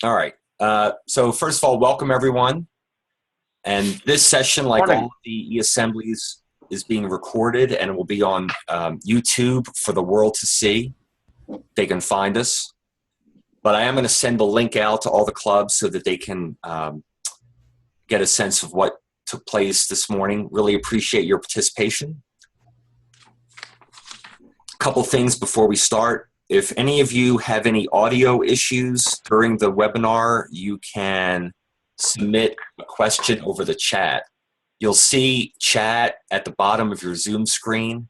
All right. So first of all, welcome everyone. And this session, like Morning. all of the e-assemblies, is being recorded and will be on YouTube for the world to see. They can find us. But I am going to send the link out to all the clubs so that they can get a sense of what took place this morning. Really appreciate your participation. A couple things before we start. If any of you have any audio issues during the webinar, you can submit a question over the chat. You'll see chat at the bottom of your Zoom screen,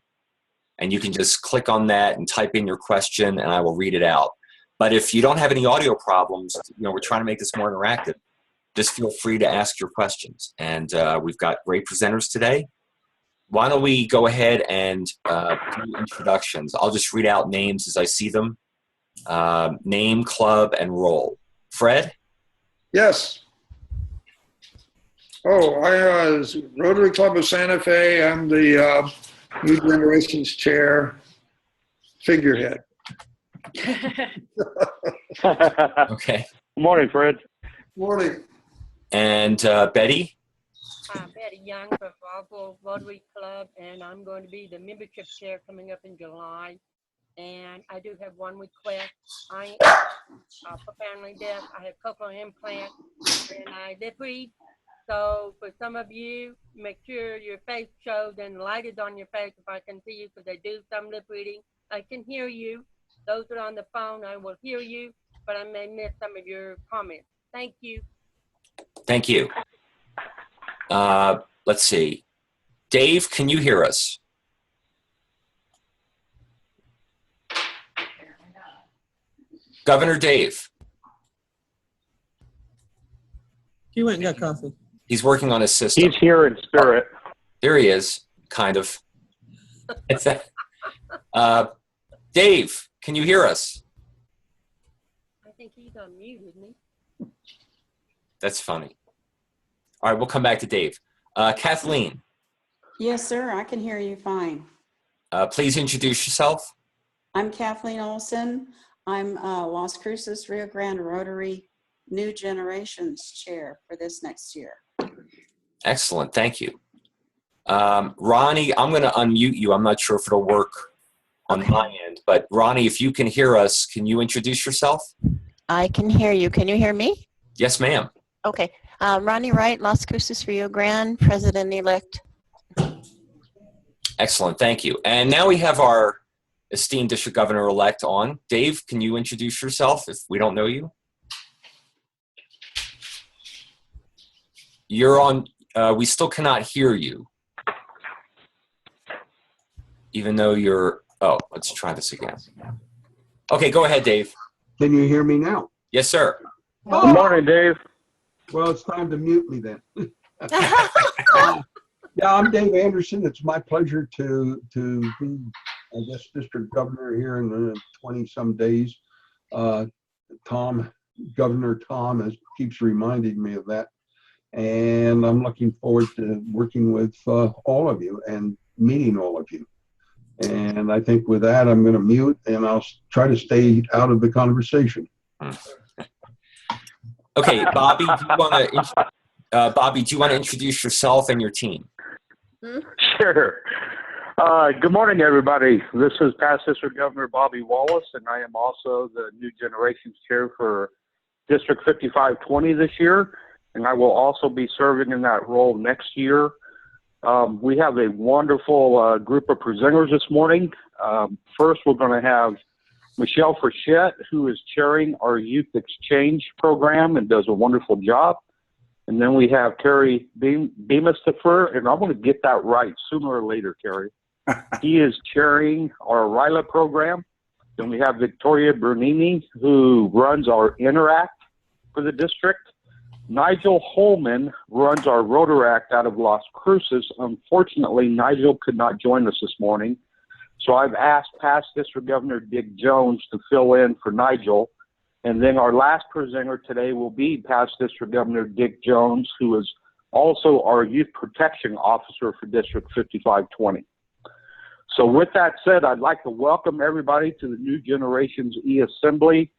and you can just click on that and type in your question, and I will read it out. But if you don't have any audio problems, we're trying to make this more interactive. Just feel free to ask your questions. And we've got great presenters today. Why don't we go ahead and do introductions. I'll just read out names as I see them. Name, club, and role. Fred? Yes. I Rotary Club of Santa Fe. I'm the New Generations Chair, figurehead. Okay. Morning, Fred. Morning. And Betty? I'm Betty Young from Frogville Rotary Club, and I'm going to be the membership chair coming up in July. And I do have one request. I am profoundly deaf. I have cochlear implant, and I lip read. So for some of you, make sure your face shows and light is on your face if I can see you, because I do some lip reading. I can hear you. Those that are on the phone, I will hear you, but I may miss some of your comments. Thank you. Thank you. Let's see. Dave, can you hear us? Governor Dave. He went and got coffee. He's working on his system. He's here in spirit. There he is, kind of. Dave, can you hear us? I think he's on mute, isn't he? That's funny. All right, we'll come back to Dave. Kathleen, Yes, sir. I can hear you fine. please introduce yourself. I'm Kathleen Olson. I'm Las Cruces Rio Grande Rotary New Generations Chair for this next year. Excellent, thank you. Ronnie, I'm going to unmute you. I'm not sure if it'll work on my end, but Ronnie, if you can hear us, can you introduce yourself? I can hear you. Can you hear me? Yes, ma'am. Okay. Ronnie Wright, Las Cruces Rio Grande, President-elect. Excellent, thank you. And now we have our esteemed District Governor-elect on. Dave, can you introduce yourself if we don't know you? You're on, we still cannot hear you. Even though you're, oh, let's try this again. Okay, go ahead, Dave. Can you hear me now? Yes, sir. Good morning, Dave. Well, it's time to mute me then. Yeah, I'm Dave Anderson. It's my pleasure to be, I guess, district governor here in the 20-some days. Governor Tom keeps reminding me of that. And I'm looking forward to working with all of you and meeting all of you. And I think with that, I'm going to mute and I'll try to stay out of the conversation. Okay, Bobby, do you want to introduce yourself and your team? Sure. Good morning, everybody. This is past District Governor Bobby Wallace, and I am also the New Generations Chair for District 5520 this year, and I will also be serving in that role next year. We have a wonderful group of presenters this morning. First, we're going to have Michelle Frechette, who is chairing our Youth Exchange program and does a wonderful job. And then we have Terry Beamistifer, and I'm going to get that right sooner or later, Terry. He is chairing our RILA program. Then we have Victoria Bernini, who runs our Interact for the district. Nigel Holman runs our Rotaract out of Las Cruces. Unfortunately, Nigel could not join us this morning. So I've asked past District Governor Dick Jones to fill in for Nigel. And then our last presenter today will be past District Governor Dick Jones, who is also our Youth Protection Officer for District 5520. So with that said, I'd like to welcome everybody to the New Generations E-Assembly.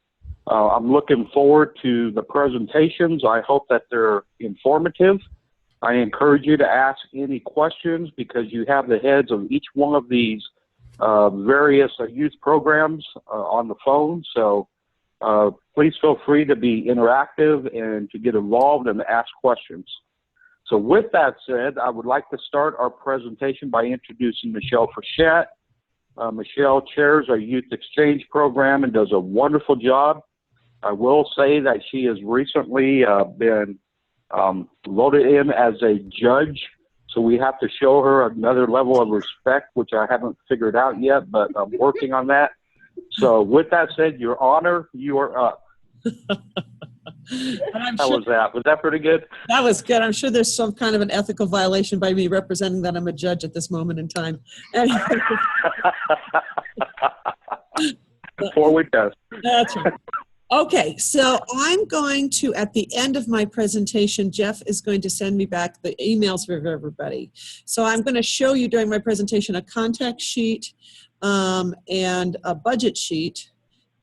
I'm looking forward to the presentations. I hope that they're informative. I encourage you to ask any questions because you have the heads of each one of these various youth programs on the phone. So please feel free to be interactive and to get involved and ask questions. So with that said, I would like to start our presentation by introducing Michelle Frechette. Michelle chairs our Youth Exchange program and does a wonderful job. I will say that she has recently been voted in as a judge, so we have to show her another level of respect, which I haven't figured out yet, but I'm working on that. So with that said, Your Honor, you are up. How was that? Was that pretty good? That was good. I'm sure there's some kind of an ethical violation by me representing that I'm a judge at this moment in time. Anyway. Before we test. That's right. Okay, so I'm going to, at the end of my presentation, Jeff is going to send me back the emails for everybody. So I'm going to show you during my presentation a contact sheet and a budget sheet,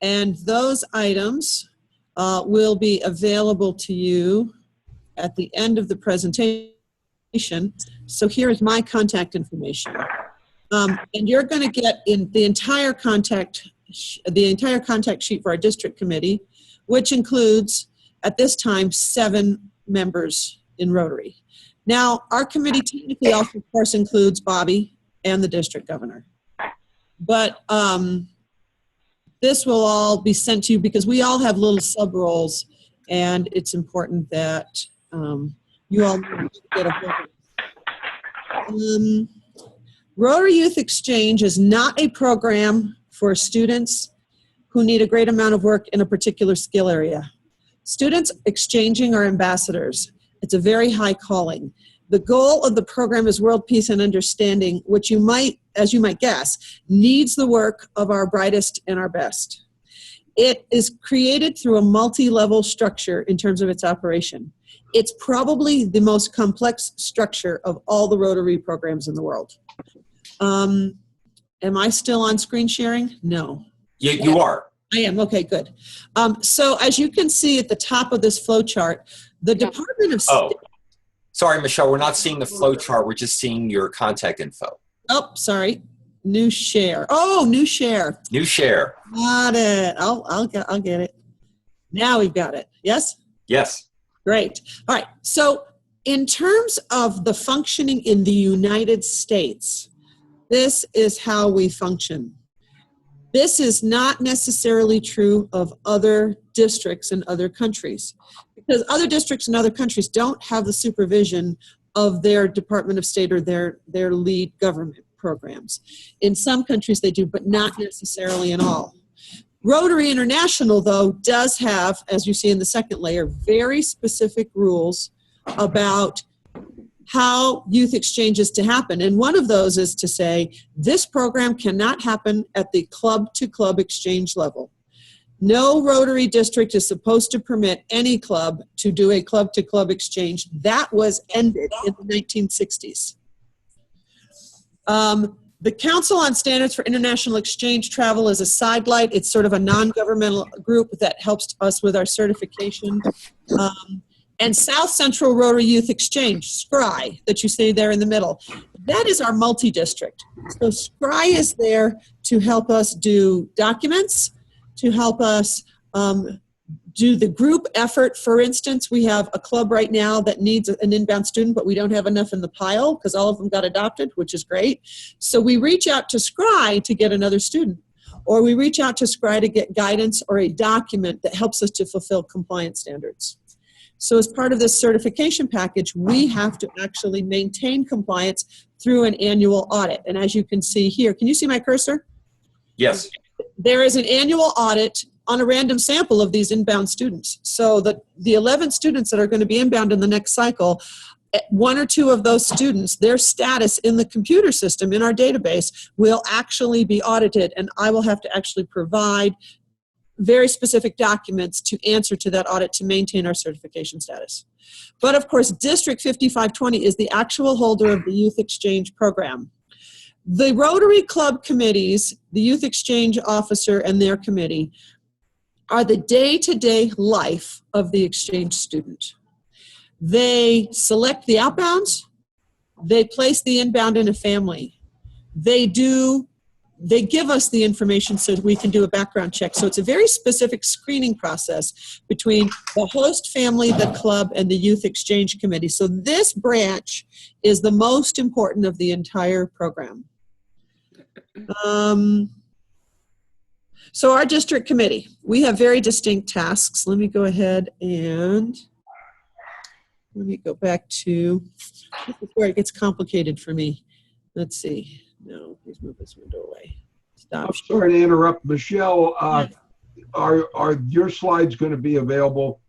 and those items will be available to you at the end of the presentation. So here is my contact information. And you're going to get in the entire contact sheet for our district committee, which includes, at this time, 7 members in Rotary. Now, our committee technically also, of course, includes Bobby and the district governor. But this will all be sent to you because we all have little sub-roles, and it's important that you all get a hold of it. Rotary Youth Exchange is not a program for students who need a great amount of work in a particular skill area. Students exchanging are ambassadors. It's a very high calling. The goal of the program is world peace and understanding, which you might, as you might guess, needs the work of our brightest and our best. It is created through a multi-level structure in terms of its operation. It's probably the most complex structure of all the Rotary programs in the world. Am I still on screen sharing? No. You are. I am. Okay, good. So as you can see at the top of this flow chart, the Department of Oh, sorry, Michelle. We're not seeing the flow chart. We're just seeing your contact info. Oh, sorry. New share. Oh, new share. New share. Got it. I'll get it. Now we've got it. Yes? Yes. Great. All right. So in terms of the functioning in the United States, this is how we function. This is not necessarily true of other districts in other countries, because other districts in other countries don't have the supervision of their Department of State or their lead government programs. In some countries they do, but not necessarily in all. Rotary International, though, does have, as you see in the second layer, very specific rules about how youth exchange is to happen. And one of those is to say, this program cannot happen at the club-to-club exchange level. No Rotary district is supposed to permit any club to do a club-to-club exchange. That was ended in the 1960s. The Council on Standards for International Exchange Travel is a sidelight. It's sort of a non-governmental group that helps us with our certification. And South Central Rotary Youth Exchange, SCRI, that you see there in the middle, that is our multi-district. So SCRI is there to help us do documents, to help us do the group effort. For instance, we have a club right now that needs an inbound student, but we don't have enough in the pile because all of them got adopted, which is great. So we reach out to SCRI to get another student, or we reach out to SCRI to get guidance or a document that helps us to fulfill compliance standards. So as part of this certification package, we have to actually maintain compliance through an annual audit. And as you can see here, can you see my cursor? Yes. There is an annual audit on a random sample of these inbound students. So the 11 students that are going to be inbound in the next cycle, 1 or 2 of those students, their status in the computer system in our database will actually be audited, and I will have to actually provide very specific documents to answer to that audit to maintain our certification status. But of course, District 5520 is the actual holder of the Youth Exchange program. The Rotary Club committees, the Youth Exchange officer and their committee, are the day-to-day life of the exchange student. They select the outbounds, they place the inbound in a family. They give us the information so we can do a background check. So it's a very specific screening process between the host family, the club, and the youth exchange committee. So this branch is the most important of the entire program. So our district committee, we have very distinct tasks. Let me go ahead and let me go back to, this is where it gets complicated for me. Let's see. No, please move this window away. Stop. I'm sorry to interrupt, Michelle. Are your slides going to be available?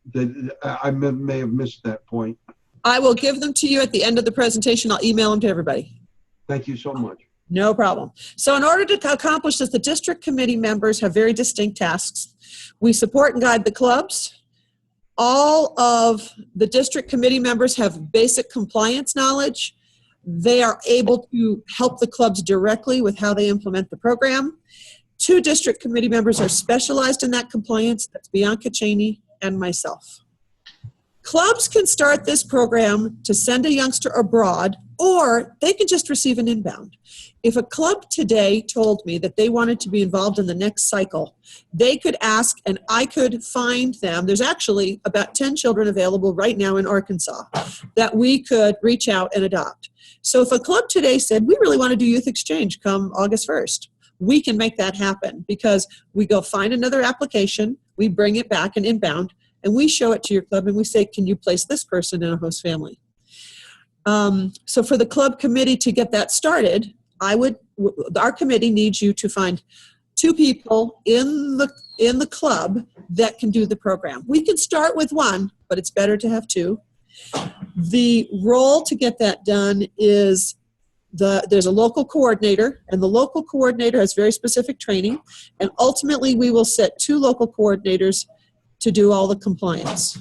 I may have missed that point. I will give them to you at the end of the presentation. I'll email them to everybody. Thank you so much. No problem. So in order to accomplish this, the district committee members have very distinct tasks. We support and guide the clubs. All of the district committee members have basic compliance knowledge. They are able to help the clubs directly with how they implement the program. 2 district committee members are specialized in that compliance. That's Bianca Cheney and myself. Clubs can start this program to send a youngster abroad, or they can just receive an inbound. If a club today told me that they wanted to be involved in the next cycle, they could ask and I could find them. There's actually about 10 children available right now in Arkansas that we could reach out and adopt. So if a club today said, we really want to do youth exchange come August 1st, we can make that happen because we go find another application, we bring it back an inbound, and we show it to your club and we say, can you place this person in a host family? So for the club committee to get that started, our committee needs you to find 2 people in the club that can do the program. We can start with 1, but it's better to have 2. The role to get that done is there's a local coordinator, and the local coordinator has very specific training, and ultimately we will set 2 local coordinators to do all the compliance.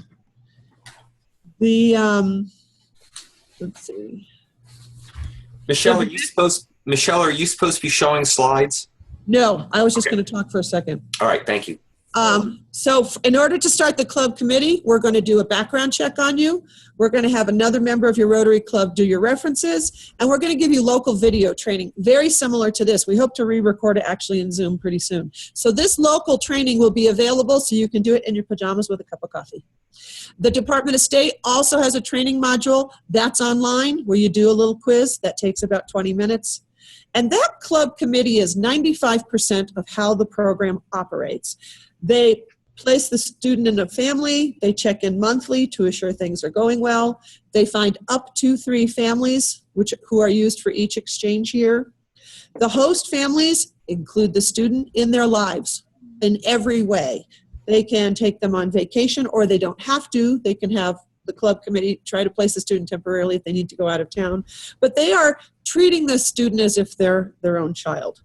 Let's see. Michelle, are you supposed to be showing slides? No, I was just going to talk for a second. All right, thank you. So in order to start the club committee, we're going to do a background check on you. We're going to have another member of your Rotary Club do your references, and we're going to give you local video training, very similar to this. We hope to re-record it actually in Zoom pretty soon. So this local training will be available so you can do it in your pajamas with a cup of coffee. The Department of State also has a training module that's online where you do a little quiz that takes about 20 minutes. And that club committee is 95% of how the program operates. They place the student in a family, they check in monthly to assure things are going well. They find up to 3 families who are used for each exchange year. The host families include the student in their lives in every way. They can take them on vacation or they don't have to. They can have the club committee try to place the student temporarily if they need to go out of town. But they are treating the student as if they're their own child.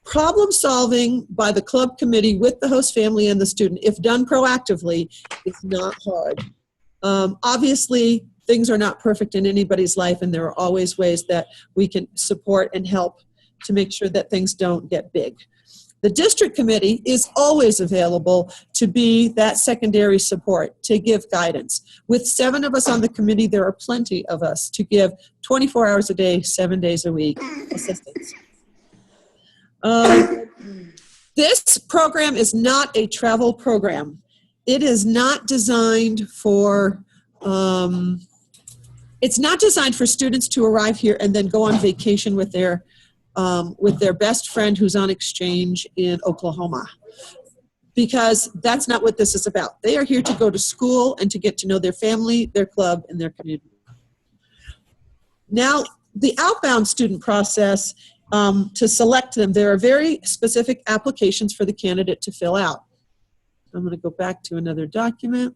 Problem solving by the club committee with the host family and the student, if done proactively, is not hard. Obviously, things are not perfect in anybody's life, and there are always ways that we can support and help to make sure that things don't get big. The district committee is always available to be that secondary support, to give guidance. With 7 of us on the committee, there are plenty of us to give 24 hours a day, 7 days a week assistance. This program is not a travel program. It is not designed for, it's not designed for students to arrive here and then go on vacation with their best friend who's on exchange in Oklahoma, because that's not what this is about. They are here to go to school and to get to know their family, their club, and their community. Now, the outbound student process, to select them, there are very specific applications for the candidate to fill out. I'm going to go back to another document.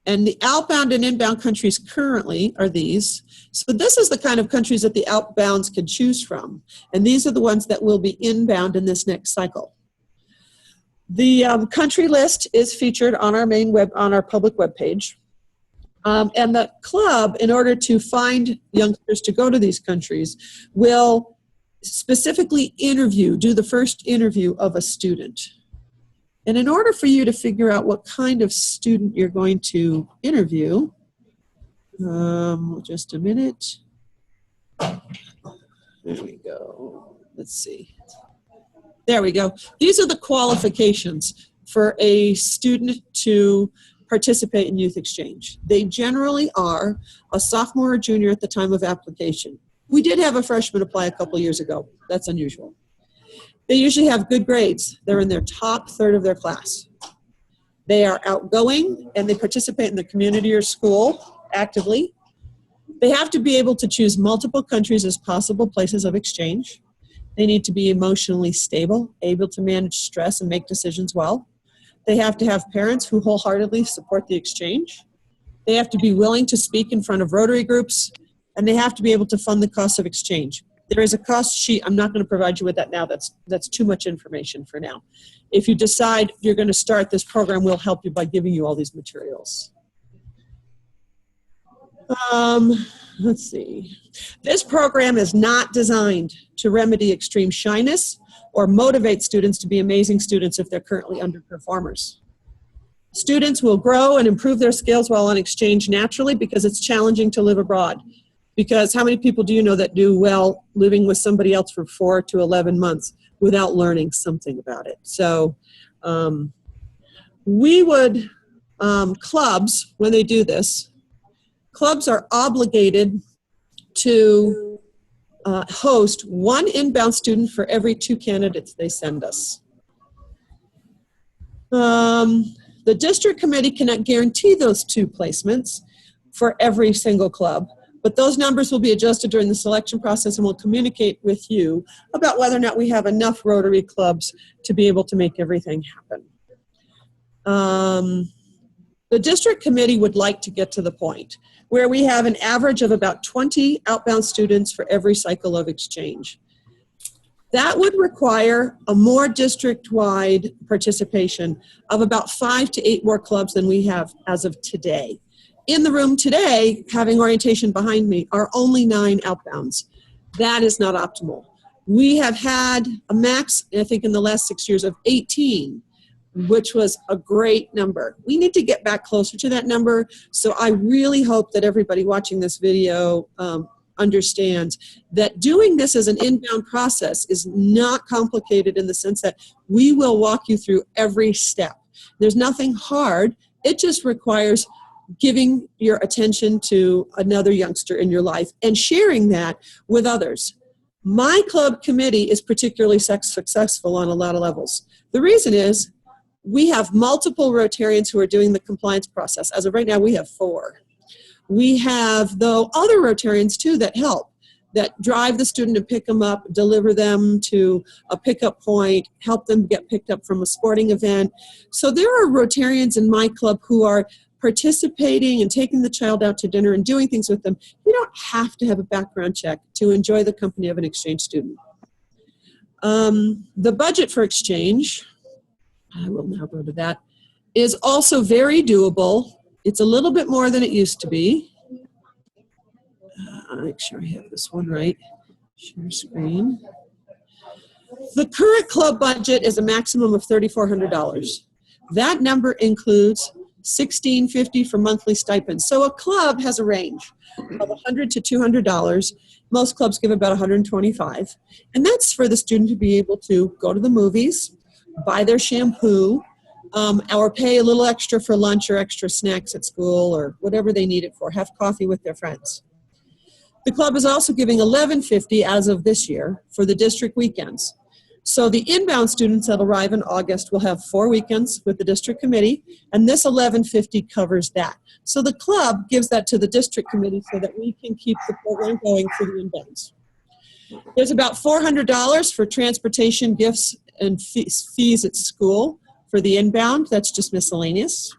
And the outbound and inbound countries currently are these. So this is the kind of countries that the outbounds can choose from. And these are the ones that will be inbound in this next cycle. The country list is featured on our main on our public webpage. And the club, in order to find youngsters to go to these countries, will specifically do the first interview of a student. And in order for you to figure out what kind of student you're going to interview, just a minute. There we go. Let's see. There we go. These are the qualifications for a student to participate in youth exchange. They generally are a sophomore or junior at the time of application. We did have a freshman apply a couple years ago. That's unusual. They usually have good grades. They're in their top third of their class. They are outgoing and they participate in the community or school actively. They have to be able to choose multiple countries as possible places of exchange. They need to be emotionally stable, able to manage stress and make decisions well. They have to have parents who wholeheartedly support the exchange. They have to be willing to speak in front of Rotary groups, and they have to be able to fund the cost of exchange. There is a cost sheet. I'm not going to provide you with that now. That's too much information for now. If you decide you're going to start this program, we'll help you by giving you all these materials. Let's see. This program is not designed to remedy extreme shyness or motivate students to be amazing students if they're currently underperformers. Students will grow and improve their skills while on exchange naturally because it's challenging to live abroad. Because how many people do you know that do well living with somebody else for 4 to 11 months without learning something about it? So clubs, when they do this, clubs are obligated to host 1 inbound student for every 2 candidates they send us. The district committee cannot guarantee those 2 placements for every single club, but those numbers will be adjusted during the selection process and we'll communicate with you about whether or not we have enough Rotary clubs to be able to make everything happen. The district committee would like to get to the point where we have an average of about 20 outbound students for every cycle of exchange. That would require a more district-wide participation of about 5 to 8 more clubs than we have as of today. In the room today, having orientation behind me, are only 9 outbounds. That is not optimal. We have had a max, I think in the last 6 years, of 18, which was a great number. We need to get back closer to that number, so I really hope that everybody watching this video understands that doing this as an inbound process is not complicated in the sense that we will walk you through every step. There's nothing hard. It just requires giving your attention to another youngster in your life and sharing that with others. My club committee is particularly successful on a lot of levels. The reason is we have multiple Rotarians who are doing the compliance process. As of right now, we have 4. We have, though, other Rotarians, too, that help, that drive the student to pick them up, deliver them to a pickup point, help them get picked up from a sporting event. So there are Rotarians in my club who are participating and taking the child out to dinner and doing things with them. You don't have to have a background check to enjoy the company of an exchange student. The budget for exchange, I will now go to that, is also very doable. It's a little bit more than it used to be. I'll make sure I have this one right. Share screen. The current club budget is a maximum of $3,400. That number includes $1,650 for monthly stipends. So a club has a range of $100 to $200. Most clubs give about $125. And that's for the student to be able to go to the movies, buy their shampoo, or pay a little extra for lunch or extra snacks at school or whatever they need it for, have coffee with their friends. The club is also giving $1,150 as of this year for the district weekends. So the inbound students that arrive in August will have 4 weekends with the district committee, and this $1,150 covers that. So the club gives that to the district committee so that we can keep the program going for the inbounds. There's about $400 for transportation, gifts, and fees at school for the inbound. That's just miscellaneous.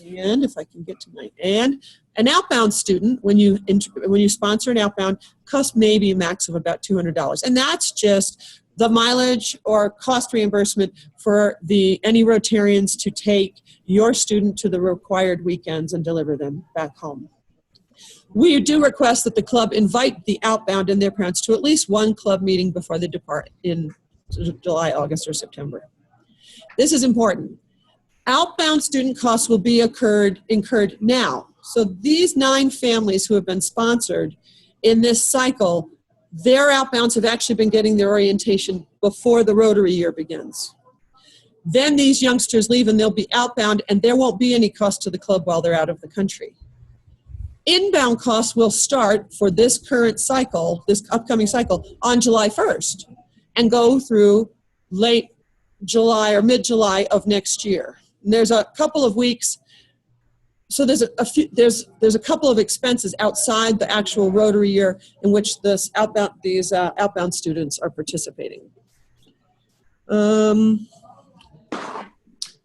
And if I can get to my, and an outbound student, when you sponsor an outbound, costs maybe a max of about $200. And that's just the mileage or cost reimbursement for any Rotarians to take your student to the required weekends and deliver them back home. We do request that the club invite the outbound and their parents to at least one club meeting before they depart in July, August, or September. This is important. Outbound student costs will be incurred now. So these 9 families who have been sponsored in this cycle, their outbounds have actually been getting their orientation before the Rotary year begins. Then these youngsters leave and they'll be outbound, and there won't be any cost to the club while they're out of the country. Inbound costs will start for this current cycle, this upcoming cycle, on July 1st and go through late July or mid-July of next year. And there's a couple of weeks, so there's a couple of expenses outside the actual Rotary year in which these outbound students are participating.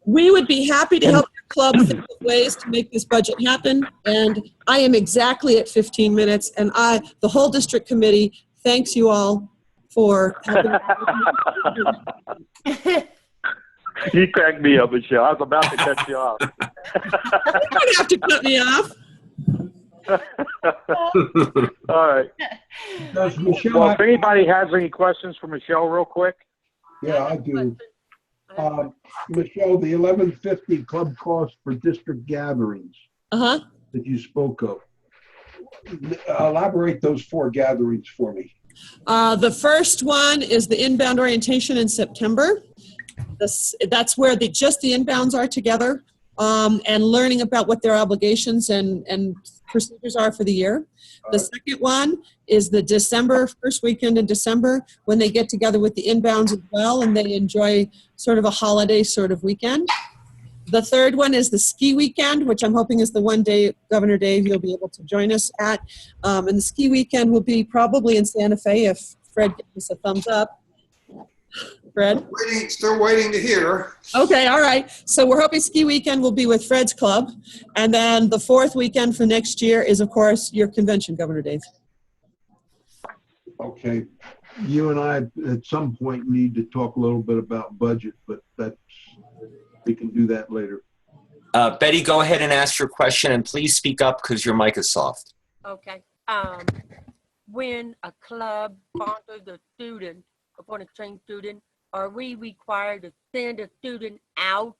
We would be happy to help your club think of ways to make this budget happen. And I am exactly at 15 minutes. And the whole district committee, thanks you all for helping. You cracked me up, Michelle. I was about to cut you off. You don't have to cut me off. All right. Does Michelle Well, if have- anybody has any questions for Michelle real quick. Yeah, I do. Michelle, the 1150 club cost for district gatherings Uh-huh. that you spoke of. Elaborate those 4 gatherings for me. The first one is the inbound orientation in September. That's where just the inbounds are together and learning about what their obligations and procedures are for the year. The second one is the first weekend in December, when they get together with the inbounds as well and they enjoy sort of a holiday sort of weekend. The third one is the ski weekend, which I'm hoping is the one day, Governor Dave, you'll be able to join us at. And the ski weekend will be probably in Santa Fe if Fred gives us a thumbs up. Fred? Still waiting to hear. Okay, all right. So we're hoping ski weekend will be with Fred's club. And then the 4th weekend for next year is, of course, your convention, Governor Dave. Okay. You and I, at some point, need to talk a little bit about budget, but we can do that later. Betty, go ahead and ask your question, and please speak up because your mic is soft. Okay. When a club sponsors a student, upon a trained student, are we required to send a student out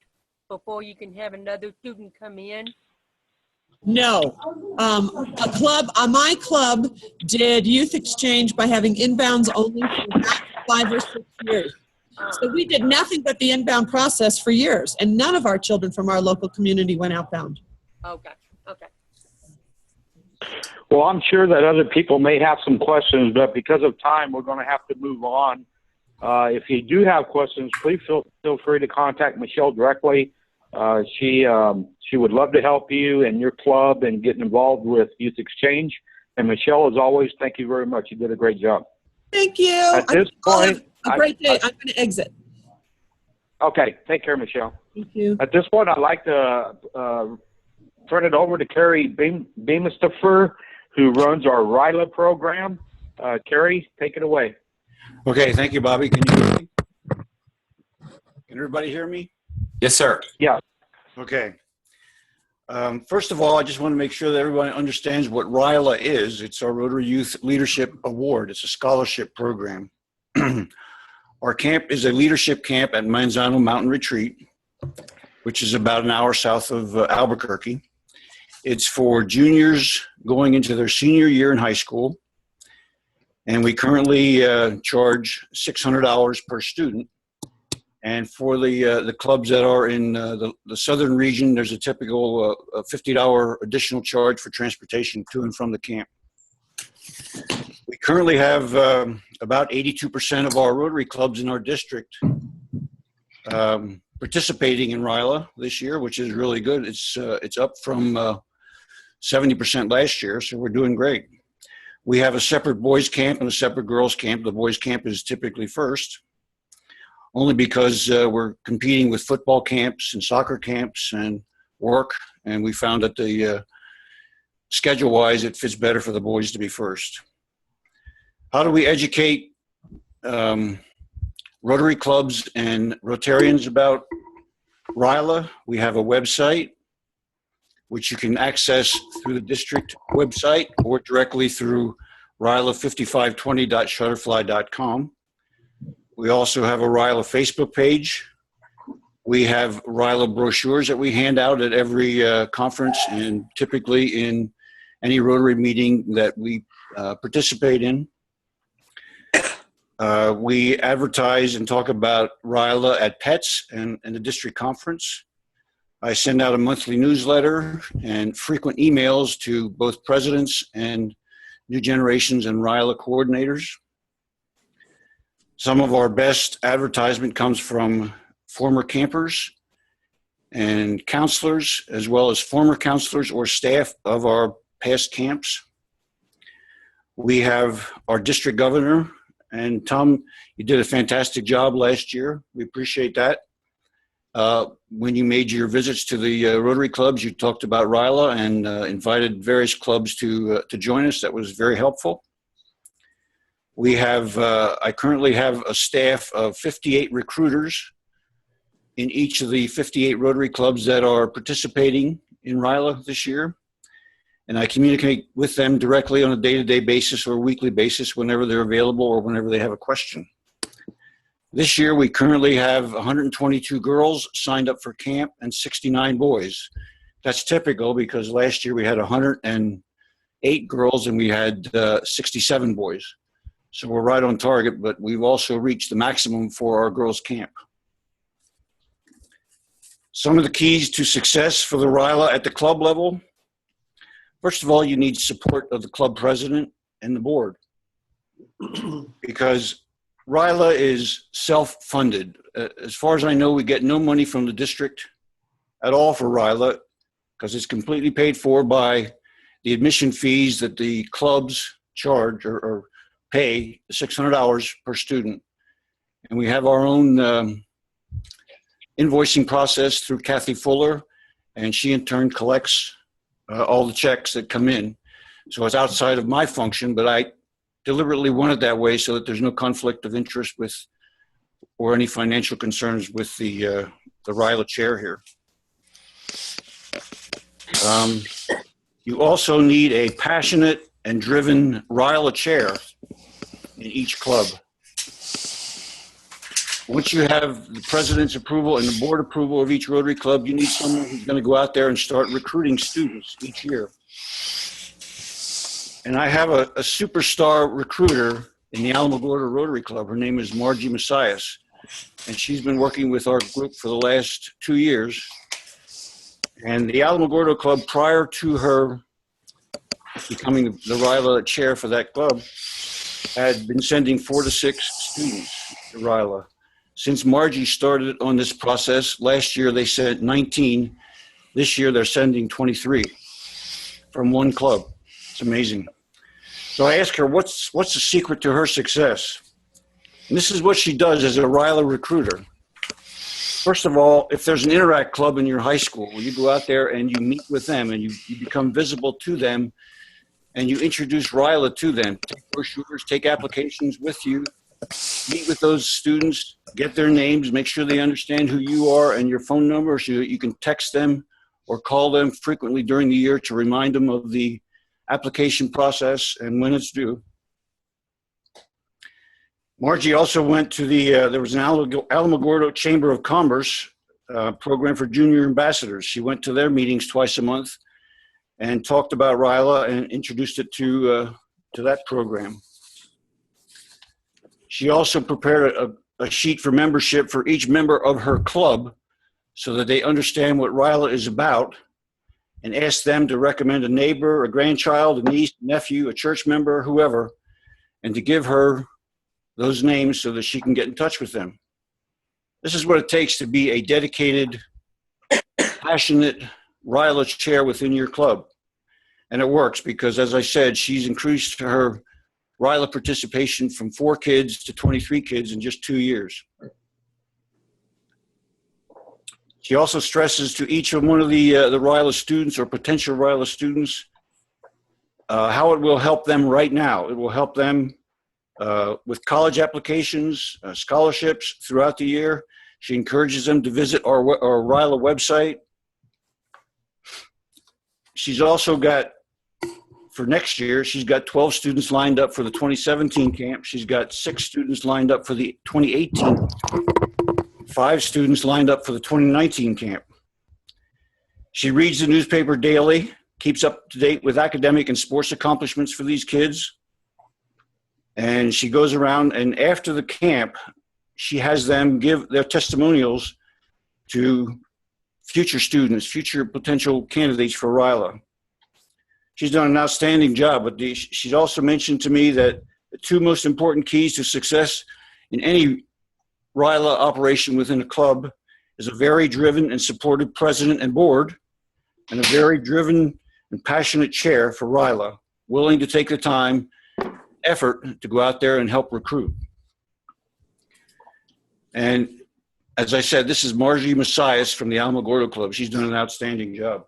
before you can have another student come in? No. My club did youth exchange by having inbounds only for 5 or 6 years. So we did nothing but the inbound process for years, and none of our children from our local community went outbound. Okay, okay. Well, I'm sure that other people may have some questions, but because of time, we're going to have to move on. If you do have questions, please feel free to contact Michelle directly. She would love to help you and your club and getting involved with Youth Exchange. And Michelle, as always, thank you very much. You did a great job. Thank you. At this point, a great day. I'm going to exit. Okay, take care, Michelle. Thank you. At this point, I'd like to turn it over to Carrie Beamistafer, who runs our RILA program. Carrie, take it away. Okay, thank you, Bobby. Can you hear me? Can everybody hear me? Yes, sir. Yeah. Okay. First of all, I just want to make sure that everybody understands what RILA is. It's our Rotary Youth Leadership Award. It's a scholarship program. Our camp is a leadership camp at Manzano Mountain Retreat, which is about an hour south of Albuquerque. It's for juniors going into their senior year in high school. And we currently charge $600 per student. And for the clubs that are in the southern region, there's a typical $50 additional charge for transportation to and from the camp. We currently have about 82% of our Rotary clubs in our district participating in RILA this year, which is really good. It's up from 70% last year, so we're doing great. We have a separate boys camp and a separate girls camp. The boys camp is typically first, only because we're competing with football camps and soccer camps and work, and we found that the schedule-wise, it fits better for the boys to be first. How do we educate Rotary clubs and Rotarians about RILA? We have a website, which you can access through the district website or directly through RILA5520.shutterfly.com. We also have a RILA Facebook page, We have RILA brochures that we hand out at every conference and typically in any Rotary meeting that we participate in. We advertise and talk about RILA at PETS and the district conference. I send out a monthly newsletter and frequent emails to both presidents and New Generations and RILA coordinators. Some of our best advertisement comes from former campers and counselors, as well as former counselors or staff of our past camps. We have our district governor, and Tom, you did a fantastic job last year. We appreciate that. When you made your visits to the Rotary clubs, you talked about RILA and invited various clubs to join us. That was very helpful. We have, I currently have a staff of 58 recruiters in each of the 58 Rotary clubs that are participating in RILA this year. And I communicate with them directly on a day-to-day basis or weekly basis whenever they're available or whenever they have a question. This year, we currently have 122 girls signed up for camp and 69 boys. That's typical because last year we had 108 girls and we had 67 boys. So we're right on target, but we've also reached the maximum for our girls' camp. Some of the keys to success for the RILA at the club level. First of all, you need support of the club president and the board because RILA is self-funded. As far as I know, we get no money from the district at all for RILA because it's completely paid for by the admission fees that the clubs charge or pay, $600 per student. And we have our own invoicing process through Kathy Fuller, and she in turn collects all the checks that come in. So it's outside of my function, but I deliberately want it that way so that there's no conflict of interest with or any financial concerns with the RILA chair here. You also need a passionate and driven RILA chair in each club. Once you have the president's approval and the board approval of each Rotary club, you need someone who's going to go out there and start recruiting students each year. And I have a superstar recruiter in the Alamogordo Rotary Club. Her name is Margie Messias, and she's been working with our group for the last 2 years. And the Alamogordo Club, prior to her becoming the RILA chair for that club, had been sending 4 to 6 students to RILA. Since Margie started on this process, last year they sent 19. This year they're sending 23 from one club. It's amazing. So I asked her, what's the secret to her success? And this is what she does as a RILA recruiter. First of all, if there's an Interact club in your high school, you go out there and you meet with them and you become visible to them and you introduce RILA to them. Take brochures, take applications with you, meet with those students, get their names, make sure they understand who you are and your phone number so that you can text them or call them frequently during the year to remind them of the application process and when it's due. Margie also went to there was an Alamogordo Chamber of Commerce program for junior ambassadors. She went to their meetings twice a month and talked about RILA and introduced it to that program. She also prepared a sheet for membership for each member of her club so that they understand what RILA is about and asked them to recommend a neighbor, a grandchild, a niece, nephew, a church member, whoever, and to give her those names so that she can get in touch with them. This is what it takes to be a dedicated, passionate RILA chair within your club. And it works because, as I said, she's increased her RILA participation from 4 kids to 23 kids in just 2 years. She also stresses to each of one of the RILA students or potential RILA students how it will help them right now. It will help them with college applications, scholarships throughout the year. She encourages them to visit our RILA website. She's also got, for next year, she's got 12 students lined up for the 2017 camp. She's got 6 students lined up for the 2018 5 students lined up for the 2019 camp. She reads the newspaper daily, keeps up to date with academic and sports accomplishments for these kids. And she goes around, and after the camp, she has them give their testimonials to future students, future potential candidates for RILA. She's done an outstanding job, but she's also mentioned to me that the 2 most important keys to success in any RILA operation within a club is a very driven and supportive president and board, and a very driven and passionate chair for RILA, willing to take the time, effort to go out there and help recruit. And as I said, this is Margie Messias from the Alamogordo Club. She's done an outstanding job.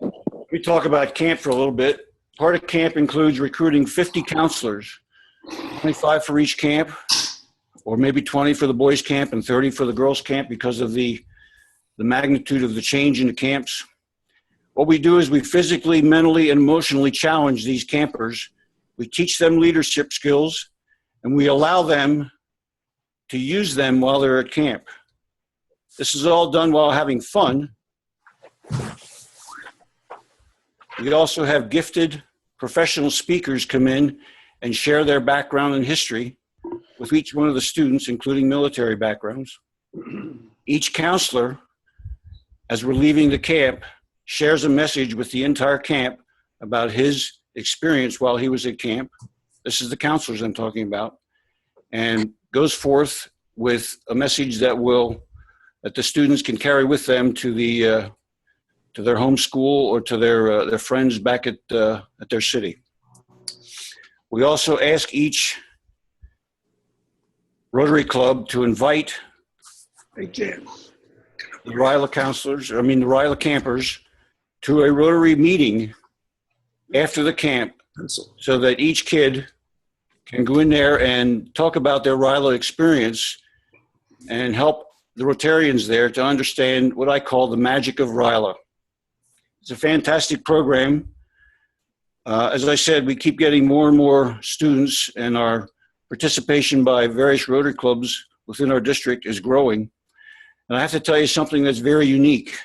Let me talk about camp for a little bit. Part of camp includes recruiting 50 counselors, 25 for each camp, or maybe 20 for the boys' camp and 30 for the girls' camp because of the magnitude of the change in the camps. What we do is we physically, mentally, and emotionally challenge these campers. We teach them leadership skills, and we allow them to use them while they're at camp. This is all done while having fun. We also have gifted professional speakers come in and share their background and history with each one of the students, including military backgrounds. Each counselor, as we're leaving the camp, shares a message with the entire camp about his experience while he was at camp. This is the counselors I'm talking about, and goes forth with a message that the students can carry with them to their home school or to their friends back at their city. We also ask each Rotary Club to invite the RILA campers to a Rotary meeting after the camp so that each kid can go in there and talk about their RILA experience and help the Rotarians there to understand what I call the magic of RILA. It's a fantastic program. As I said, we keep getting more and more students, and our participation by various Rotary clubs within our district is growing. And I have to tell you something that's very unique.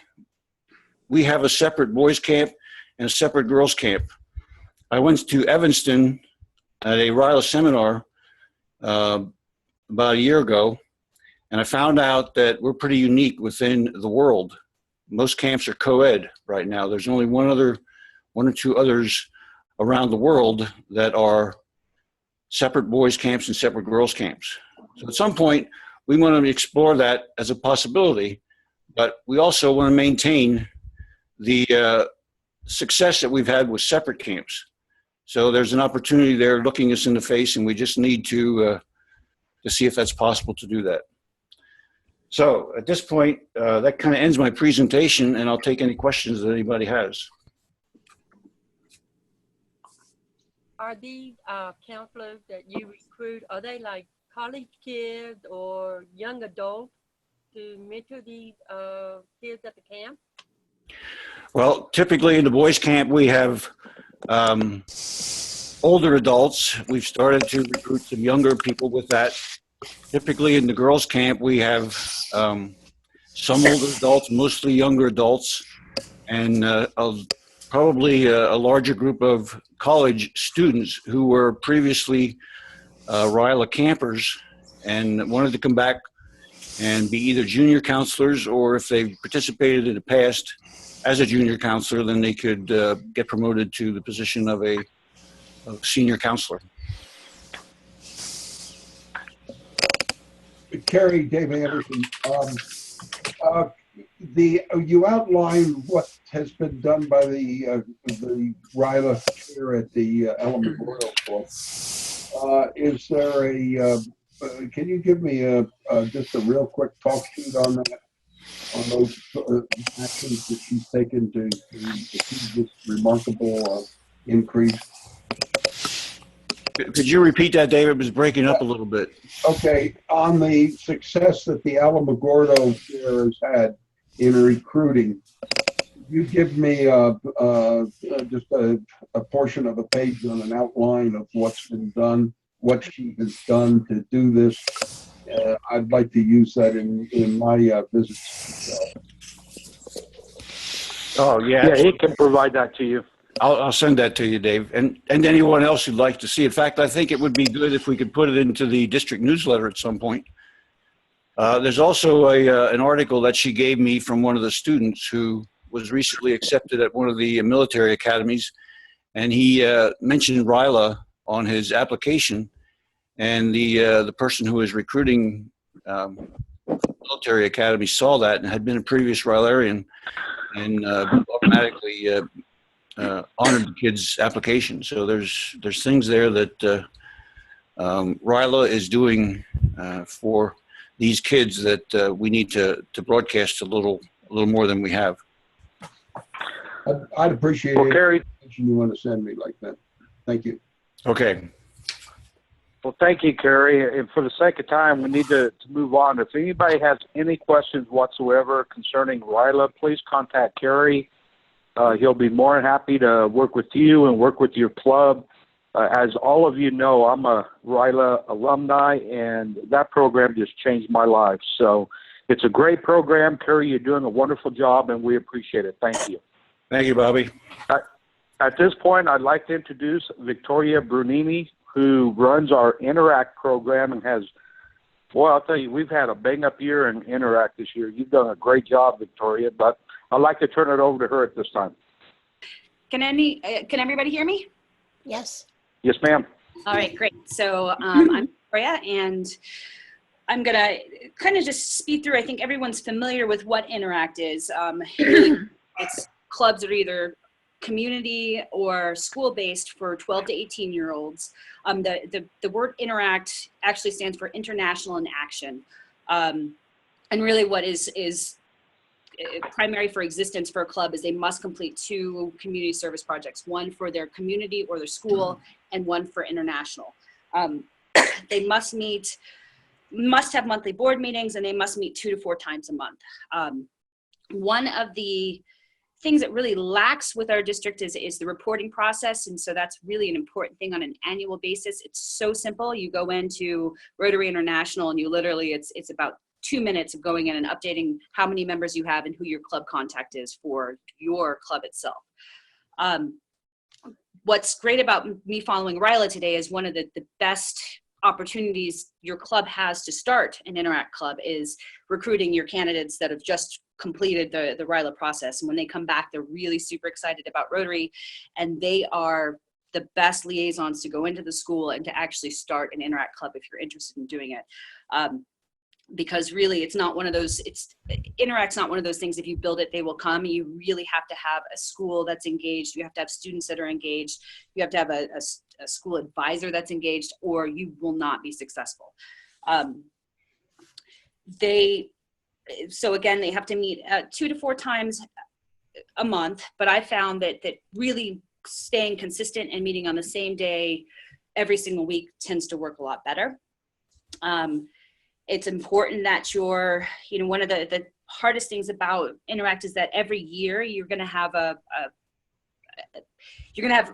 We have a separate boys camp and a separate girls camp. I went to Evanston at a RILA seminar about a year ago, and I found out that we're pretty unique within the world. Most camps are co-ed right now. There's only one or two others around the world that are separate boys camps and separate girls camps. So at some point, we want to explore that as a possibility, but we also want to maintain the success that we've had with separate camps. So there's an opportunity there looking us in the face, and we just need to see if that's possible to do that. So at this point, that kind of ends my presentation, and I'll take any questions that anybody has. Are these counselors that you recruit, are they like college kids or young adults to mentor these kids at the camp? Well, typically in the boys camp, we have older adults. We've started to recruit some younger people with that. Typically in the girls camp, we have some older adults, mostly younger adults, and probably a larger group of college students who were previously RILA campers and wanted to come back and be either junior counselors, or if they participated in the past as a junior counselor, then they could get promoted to the position of a senior counselor. Kerry, Dave Anderson, you outlined what has been done by the RILA chair at the Alamogordo Club. Is there can you give me just a real quick talk sheet on that, on those actions that she's taken to achieve this remarkable increase? Could you repeat that, David? It was breaking up a little bit. Okay, on the success that the Alamogordo chair has had in recruiting, you give me just a portion of a page on an outline of what's been done, what she has done to do this, I'd like to use that in my visits. Oh, yeah. Yeah, he can provide that to you. I'll send that to you, Dave, and anyone else who'd like to see. In fact, I think it would be good if we could put it into the district newsletter at some point. There's also an article that she gave me from one of the students who was recently accepted at one of the military academies, and he mentioned RILA on his application, and the person who was recruiting military academy saw that and had been a previous RILArian and automatically honored the kid's application. So there's things there that RILA is doing for these kids that we need to broadcast a little more than we have. I'd appreciate Well, it. Carrie, You want to send me like that. Thank you. Okay. well, thank you, Carrie. And for the sake of time, we need to move on. If anybody has any questions whatsoever concerning RILA, please contact Carrie. He'll be more than happy to work with you and work with your club. As all of you know, I'm a RILA alumni, and that program just changed my life. So it's a great program. Carrie, you're doing a wonderful job, and we appreciate it. Thank you. Thank you, Bobby. At this point, I'd like to introduce Victoria Brunini, who runs our Interact program and has, well, I'll tell you, we've had a bang-up year in Interact this year. You've done a great job, Victoria, but I'd like to turn it over to her at this time. Can everybody hear me? Yes. Yes, ma'am. All right, great. So I'm Victoria, and I'm going to kind of just speed through. I think everyone's familiar with what Interact is. It's clubs that are either community or school-based for 12 to 18-year-olds. The word Interact actually stands for International in Action. And really what is primary for existence for a club is they must complete 2 community service projects, one for their community or their school and one for international. They must have monthly board meetings, and they must meet 2 to 4 times a month. One of the things that really lacks with our district is the reporting process, and so that's really an important thing on an annual basis. It's so simple. You go into Rotary International, and you literally, it's about 2 minutes of going in and updating how many members you have and who your club contact is for your club itself. What's great about me following RILA today is one of the best opportunities your club has to start an Interact club is recruiting your candidates that have just completed the RILA process. And when they come back, they're really super excited about Rotary, and they are the best liaisons to go into the school and to actually start an Interact club if you're interested in doing it. Because really it's not one of those, Interact's not one of those things, if you build it, they will come. You really have to have a school that's engaged. You have to have students that are engaged. You have to have a school advisor that's engaged, or you will not be successful. So again, they have to meet 2 to 4 times a month, but I found that really staying consistent and meeting on the same day every single week tends to work a lot better. It's important that one of the hardest things about Interact is that every year you're going to have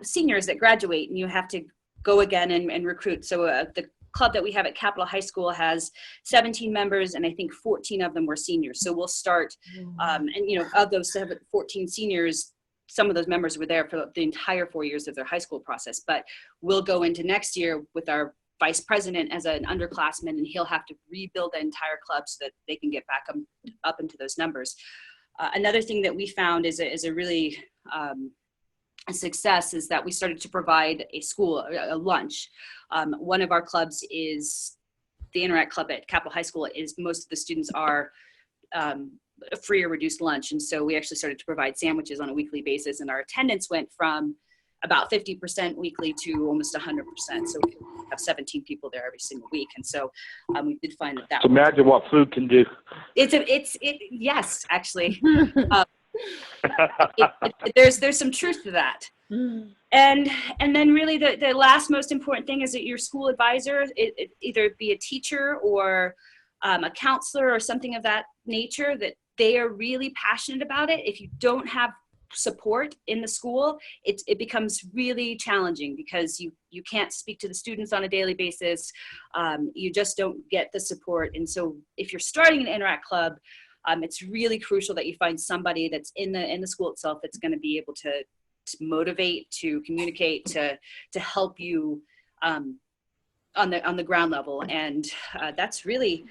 seniors that graduate, and you have to go again and recruit. So the club that we have at Capitol High School has 17 members, and I think 14 of them were seniors. So we'll start, and of those 14 seniors, some of those members were there for the entire 4 years of their high school process. But we'll go into next year with our vice president as an underclassman, and he'll have to rebuild the entire club so that they can get back up into those numbers. Another thing that we found is a really a success is that we started to provide a lunch. One of our clubs is the Interact Club at Capitol High School. Most of the students are a free or reduced lunch, and so we actually started to provide sandwiches on a weekly basis, and our attendance went from about 50% weekly to almost 100%. So we have 17 people there every single week. And so we did find that. Imagine what food can do. Yes, actually. There's some truth to that. And then really the last most important thing is that your school advisor, it either be a teacher or a counselor or something of that nature, that they are really passionate about it. If you don't have support in the school, it becomes really challenging because you can't speak to the students on a daily basis. You just don't get the support. And so if you're starting an Interact Club, it's really crucial that you find somebody that's in the school itself that's going to be able to motivate, to communicate, to help you on the ground level. And that's really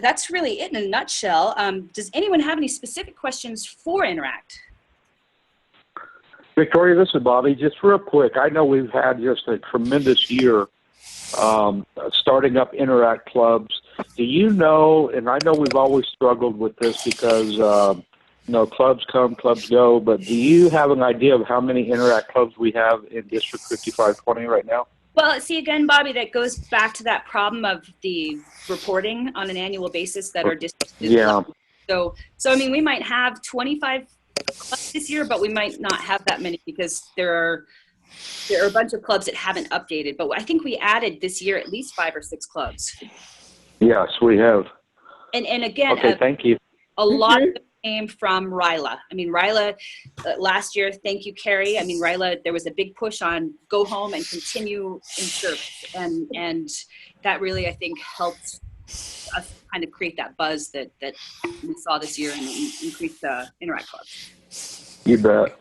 it in a nutshell. Does anyone have any specific questions for Interact? Victoria, this is Bobby. Just real quick, I know we've had just a tremendous year starting up Interact clubs. Do you know, and I know we've always struggled with this because, clubs come, clubs go, but do you have an idea of how many Interact clubs we have in District 5520 right now? Well, see, again, Bobby, that goes back to that problem of the reporting on an annual basis that are districts. Yeah. So I mean, we might have 25 clubs this year, but we might not have that many because there are a bunch of clubs that haven't updated. But I think we added this year at least 5 or 6 clubs. Yes, we have. And again, Okay, thank you. a lot of them came from RILA. I mean, RILA last year, thank you, Carrie. I mean, RILA, there was a big push on go home and continue in service. And that really, I think, helped us kind of create that buzz that we saw this year and increase the Interact clubs. You bet.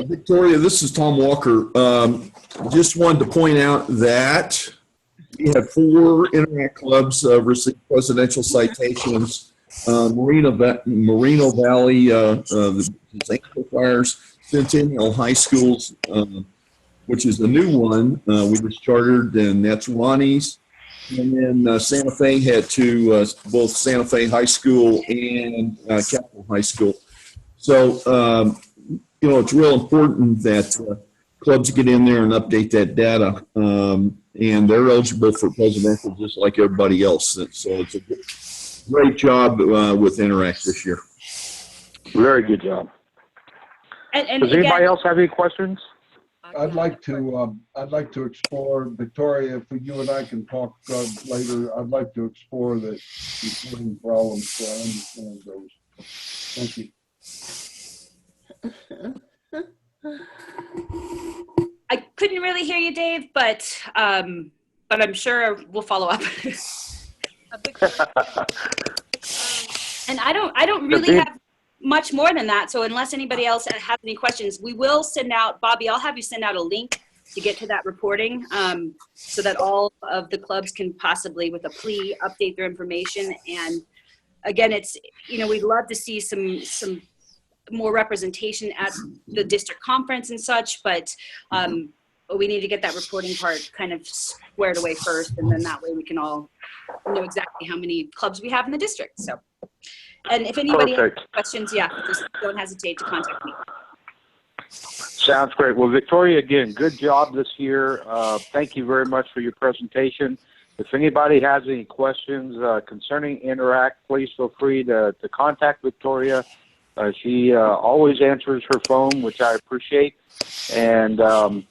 Victoria, this is Tom Walker. Just wanted to point out that we had 4 Interact clubs receive presidential citations. Moreno Valley, the Amplifiers, Centennial High Schools, which is the new one we just chartered, and that's Ronnie's. And then Santa Fe had 2, both Santa Fe High School and Capitol High School. So, it's real important that clubs get in there and update that data, and they're eligible for presidential just like everybody else. So it's a great job with Interact this year. Very good job. And Does anybody else have any questions? I'd like to explore, Victoria, if you and I can talk later, I'd like to explore the reporting problems so I understand those. Thank you. I couldn't really hear you, Dave, but I'm sure we'll follow up. And I don't really have much more than that. So unless anybody else has any questions, we will send out, Bobby, I'll have you send out a link to get to that reporting so that all of the clubs can possibly, with a plea, update their information. And again, it's, we'd love to see some more representation at the district conference and such, but we need to get that reporting part kind of squared away first, and then that way we can all know exactly how many clubs we have in the district. So, and if anybody has questions, just don't hesitate to contact me. Sounds great. Well, Victoria, again, good job this year. Thank you very much for your presentation. If anybody has any questions concerning Interact, please feel free to contact Victoria. She always answers her phone, which I appreciate. And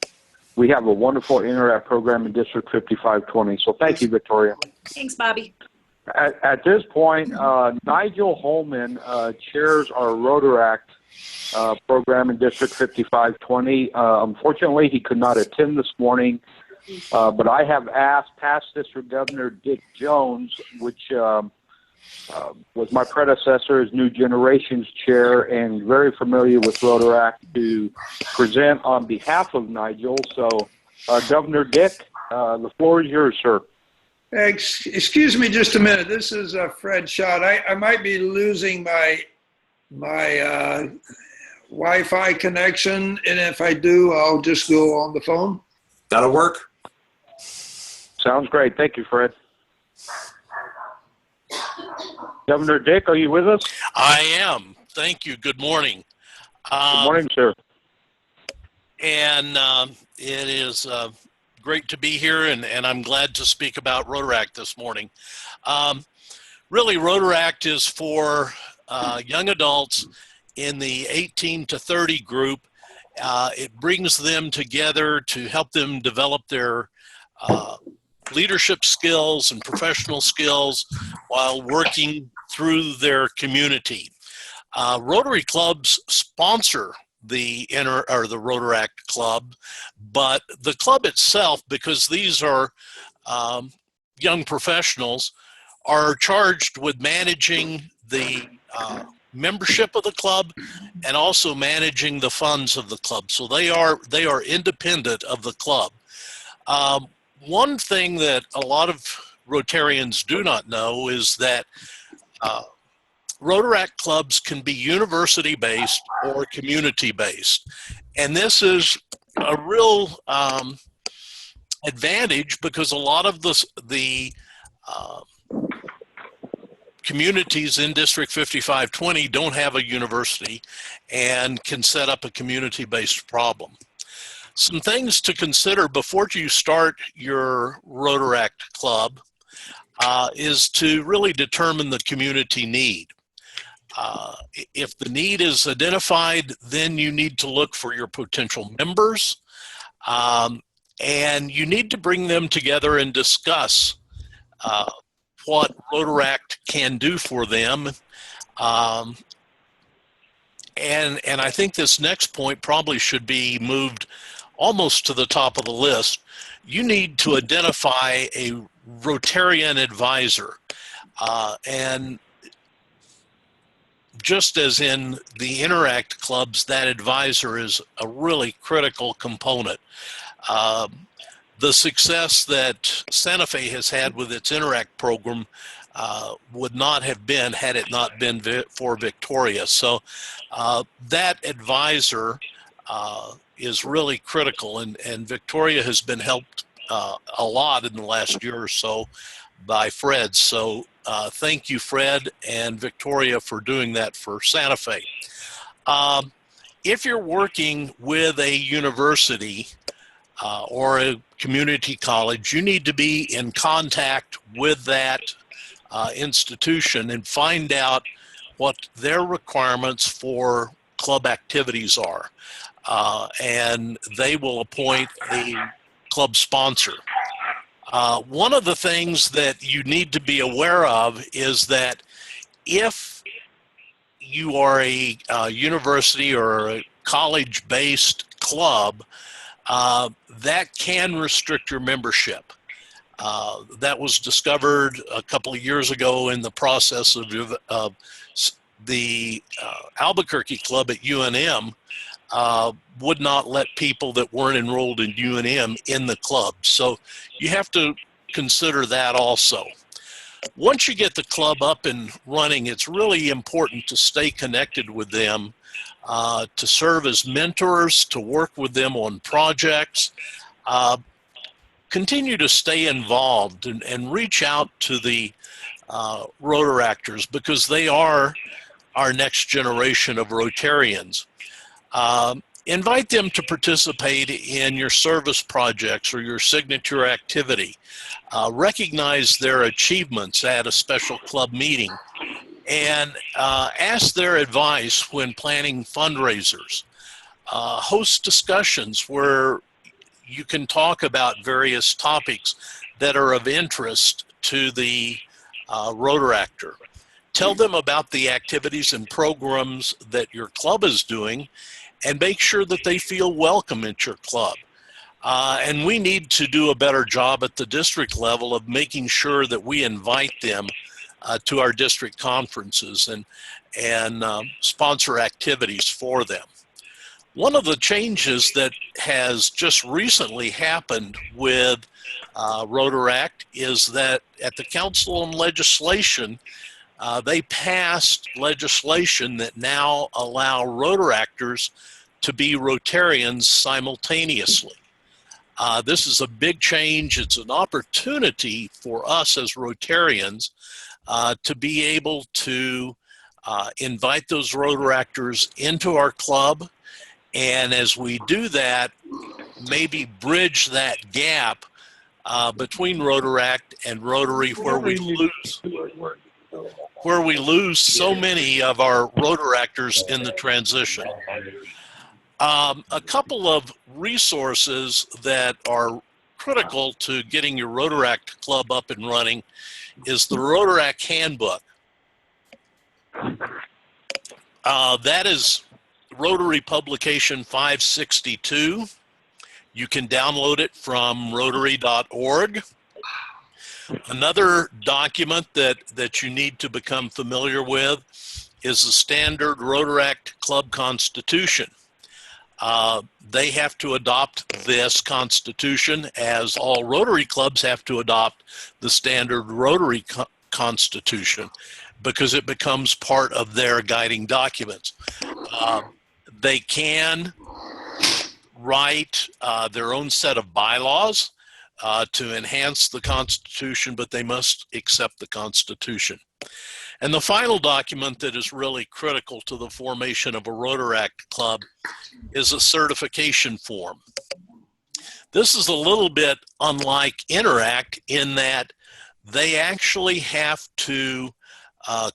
we have a wonderful Interact program in District 5520. So thank you, Victoria. Thanks, Bobby. At this point, Nigel Holman chairs our Rotaract program in District 5520. Unfortunately, he could not attend this morning, but I have asked past District Governor Dick Jones, which was my predecessor as New Generations Chair and very familiar with Rotaract, to present on behalf of Nigel. So, Governor Dick, the floor is yours, sir. Excuse me just a minute. This is Fred Schott. I might be losing my Wi-Fi connection, and if I do, I'll just go on the phone. That'll work. Sounds great. Thank you, Fred. Governor Dick, are you with us? I am. Thank you. Good morning. Good morning, sir. And it is great to be here, and I'm glad to speak about Rotaract this morning. Really, Rotaract is for young adults in the 18 to 30 group. It brings them together to help them develop their leadership skills and professional skills while working through their community. Rotary clubs sponsor the Rotaract Club, but the club itself, because these are young professionals, are charged with managing the membership of the club and also managing the funds of the club. So they are independent of the club. One thing that a lot of Rotarians do not know is that Rotaract clubs can be university-based or community-based. And this is a real advantage because a lot of the communities in District 5520 don't have a university and can set up a community-based problem. Some things to consider before you start your Rotaract club is to really determine the community need. If the need is identified, then you need to look for your potential members, and you need to bring them together and discuss what Rotaract can do for them. And I think this next point probably should be moved almost to the top of the list. You need to identify a Rotarian advisor. And just as in the Interact clubs, that advisor is a really critical component. The success that Santa Fe has had with its Interact program would not have been had it not been for Victoria. So that advisor is really critical, and Victoria has been helped a lot in the last year or so by Fred. So thank you, Fred and Victoria, for doing that for Santa Fe. If you're working with a university or a community college, you need to be in contact with that institution and find out what their requirements for club activities are. And they will appoint a club sponsor. One of the things that you need to be aware of is that if you are a university or a college-based club, that can restrict your membership. That was discovered a couple of years ago in the process of the Albuquerque Club at UNM would not let people that weren't enrolled in UNM in the club. So you have to consider that also. Once you get the club up and running, it's really important to stay connected with them, to serve as mentors, to work with them on projects. Continue to stay involved and reach out to the Rotaractors, because they are our next generation of Rotarians. Invite them to participate in your service projects or your signature activity. Recognize their achievements at a special club meeting, and ask their advice when planning fundraisers. Host discussions where you can talk about various topics that are of interest to the Rotaractor. Tell them about the activities and programs that your club is doing, and make sure that they feel welcome at your club. And we need to do a better job at the district level of making sure that we invite them to our district conferences and sponsor activities for them. One of the changes that has just recently happened with Rotaract is that at the Council on Legislation, they passed legislation that now allow Rotaractors to be Rotarians simultaneously. This is a big change. It's an opportunity for us as Rotarians to be able to invite those Rotaractors into our club. And as we do that, maybe bridge that gap between Rotaract and Rotary, where we lose so many of our Rotaractors in the transition. A couple of resources that are critical to getting your Rotaract club up and running is the Rotaract Handbook. That is Rotary Publication 562. You can download it from rotary.org. Another document that you need to become familiar with is the standard Rotaract Club Constitution. They have to adopt this constitution, as all Rotary clubs have to adopt the standard Rotary Constitution, because it becomes part of their guiding documents. They can write their own set of bylaws to enhance the Constitution, but they must accept the Constitution. And the final document that is really critical to the formation of a Rotaract club is a certification form. This is a little bit unlike Interact in that they actually have to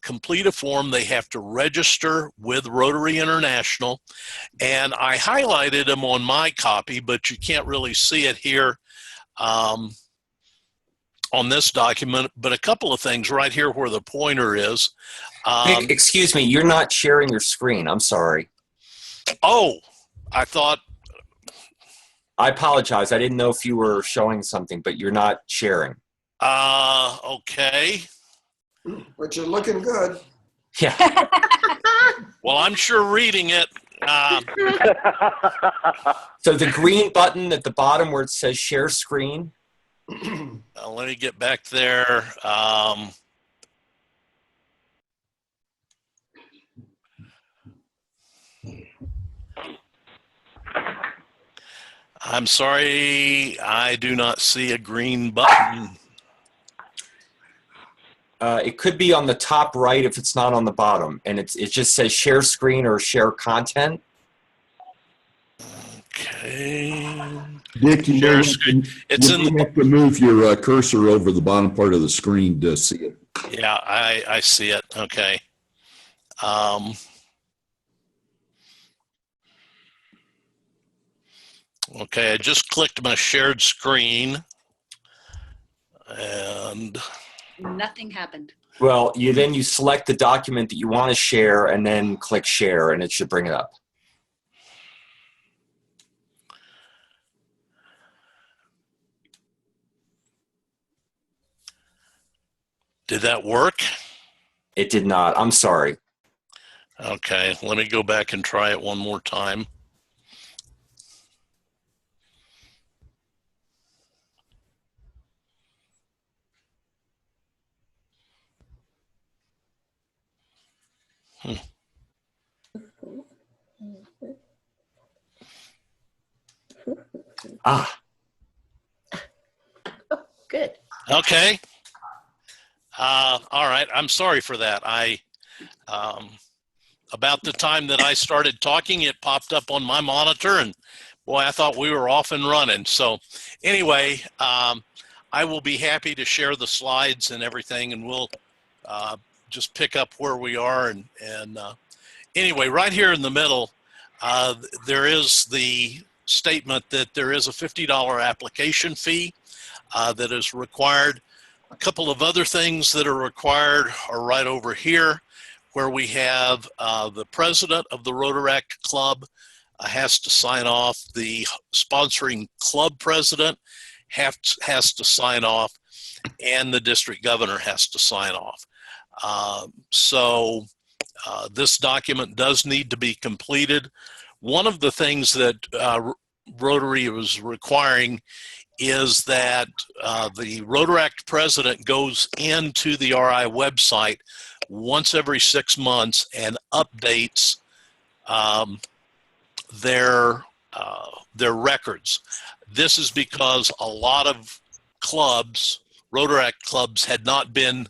complete a form. They have to register with Rotary International, and I highlighted them on my copy, but you can't really see it here on this document. But a couple of things right here where the pointer is. Nick, excuse me, you're not sharing your screen. I'm sorry. Oh, I thought. I apologize. I didn't know if you were showing something, but you're not sharing. Okay. But you're looking good. Yeah. Well, I'm sure reading it. So the green button at the bottom where it says share screen. Let me get back there. I'm sorry, I do not see a green button. It could be on the top right if it's not on the bottom, and it just says share screen or share content. Okay. Dick, you Share may screen. It's in the. have to move your cursor over the bottom part of the screen to see it. Yeah, I see it. Okay. Okay, I just clicked my shared screen, and Nothing happened. Well, then you select the document that you want to share and then click share, and it should bring it up. did that work? It did not. I'm sorry. Okay, let me go back and try it one more time. Ah. Good. Okay. All right. I'm sorry for that. About the time that I started talking, it popped up on my monitor, and boy, I thought we were off and running. So anyway, I will be happy to share the slides and everything, and we'll just pick up where we are. And anyway, right here in the middle, there is the statement that there is a $50 application fee that is required. A couple of other things that are required are right over here, where we have the president of the Rotaract Club has to sign off. The sponsoring club president has to sign off, and the district governor has to sign off. So this document does need to be completed. One of the things that Rotary was requiring is that the Rotaract president goes into the RI website once every 6 months and updates their records. This is because a lot of clubs, Rotaract clubs, had not been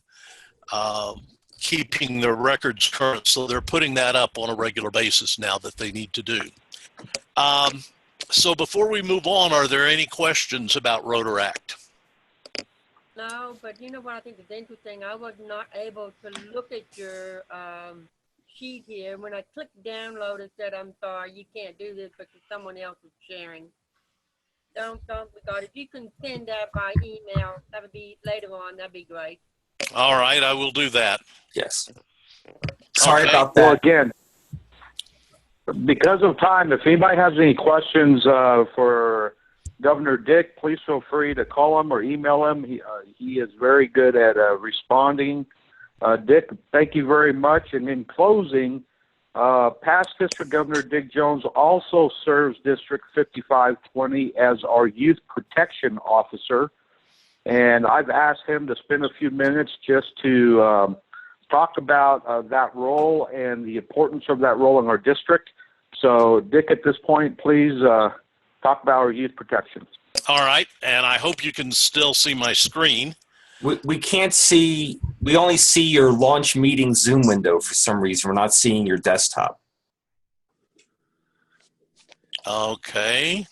keeping their records current, so they're putting that up on a regular basis now that they need to do. So before we move on, are there any questions about Rotaract? No, but you know what I think is interesting? I was not able to look at your sheet here. When I clicked download, it said, I'm sorry, you can't do this because someone else is sharing. Don't regard. If you can send that by email, that would be later on, that'd be great. All right, I will do that. Yes. Sorry Okay. about Well, that. again, Because of time, if anybody has any questions for Governor Dick, please feel free to call him or email him. He is very good at responding. Dick, thank you very much. And in closing, past District Governor Dick Jones also serves District 5520 as our Youth Protection Officer. And I've asked him to spend a few minutes just to talk about that role and the importance of that role in our district. So, Dick, at this point, please talk about our youth protection. All right, and I hope you can still see my screen. We can't see, we only see your launch meeting Zoom window for some reason. We're not seeing your desktop. Okay.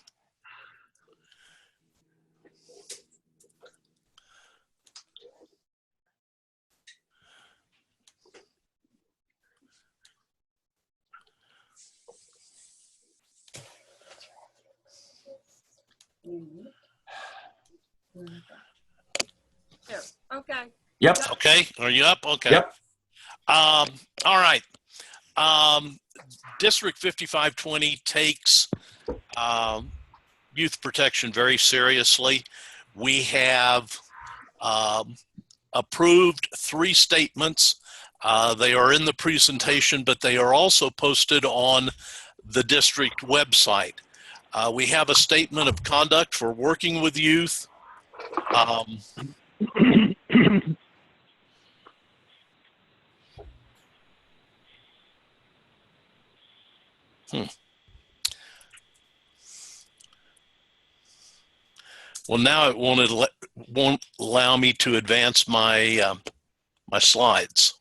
There. Okay. Yep. Okay, are you up? Okay. Yep. All right. District 5520 takes youth protection very seriously. We have approved 3 statements. They are in the presentation, but they are also posted on the district website. We have a statement of conduct for working with youth. Well, now it won't allow me to advance my my slides.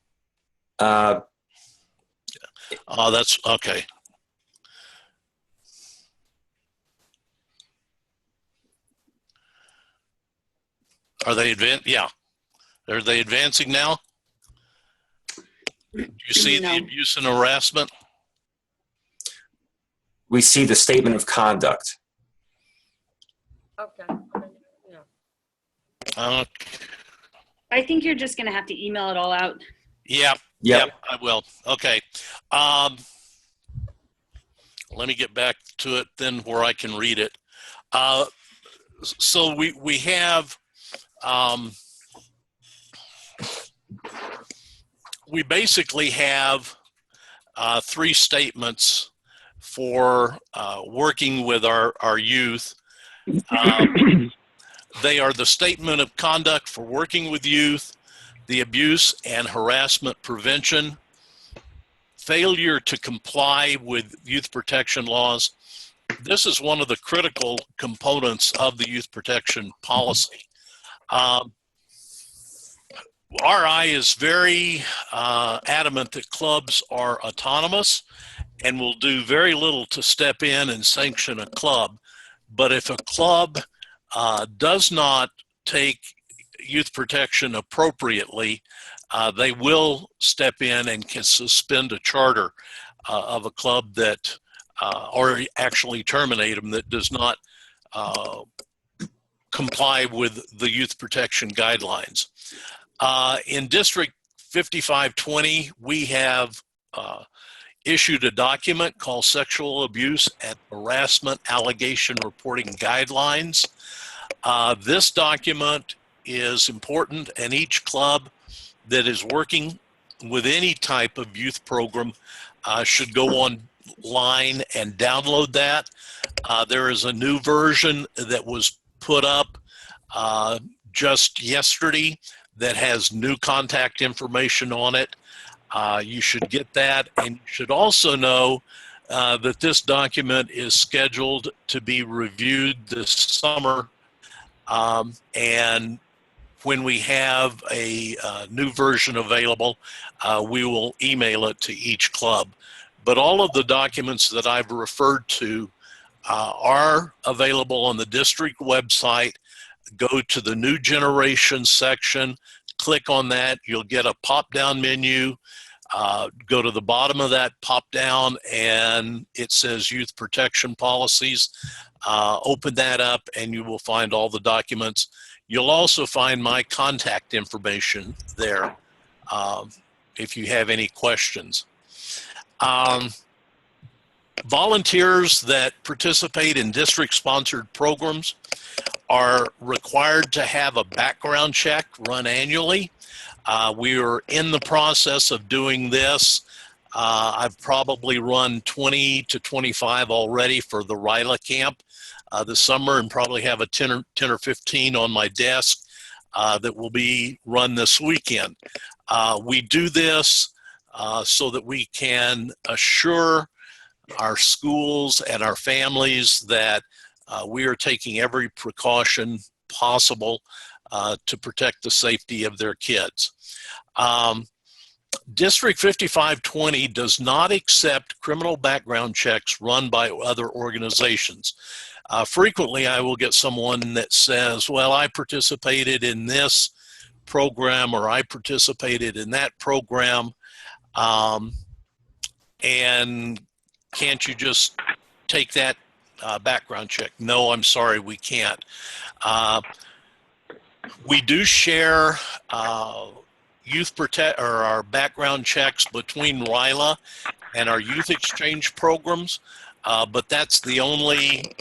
Oh, that's okay. Are they Yeah. Are they advancing now? Do you see the abuse and harassment? We see the statement of conduct. Okay. Okay. I think you're just going to have to email it all out. Yeah. Yep. I will. Okay. Let me get back to it then where I can read it. So we have we basically have 3 statements for working with our youth. They are the statement of conduct for working with youth, the abuse and harassment prevention, failure to comply with youth protection laws. This is one of the critical components of the youth protection policy. RI is very adamant that clubs are autonomous and will do very little to step in and sanction a club. But if a club does not take youth protection appropriately, they will step in and can suspend a charter of a club that, or actually terminate them, that does not comply with the youth protection guidelines. In District 5520, we have issued a document called Sexual Abuse and Harassment Allegation Reporting Guidelines. This document is important, and each club that is working with any type of youth program should go online and download that. There is a new version that was put up just yesterday that has new contact information on it. You should get that, and you should also know that this document is scheduled to be reviewed this summer, and when we have a new version available, we will email it to each club. But all of the documents that I've referred to are available on the district website. Go to the New Generation section, click on that, you'll get a pop-down menu. Go to the bottom of that pop-down and it says Youth Protection Policies. Open that up and you will find all the documents. You'll also find my contact information there if you have any questions. Volunteers that participate in district-sponsored programs are required to have a background check run annually. We are in the process of doing this. I've probably run 20 to 25 already for the RILA camp this summer, and probably have a 10 or 15 on my desk that will be run this weekend. We do this so that we can assure our schools and our families that we are taking every precaution possible to protect the safety of their kids. District 5520 does not accept criminal background checks run by other organizations. Frequently, I will get someone that says, well, I participated in this program, or I participated in that program, and can't you just take that background check? No, I'm sorry, we can't. We do share our background checks between RILA and our youth exchange programs, but that's the only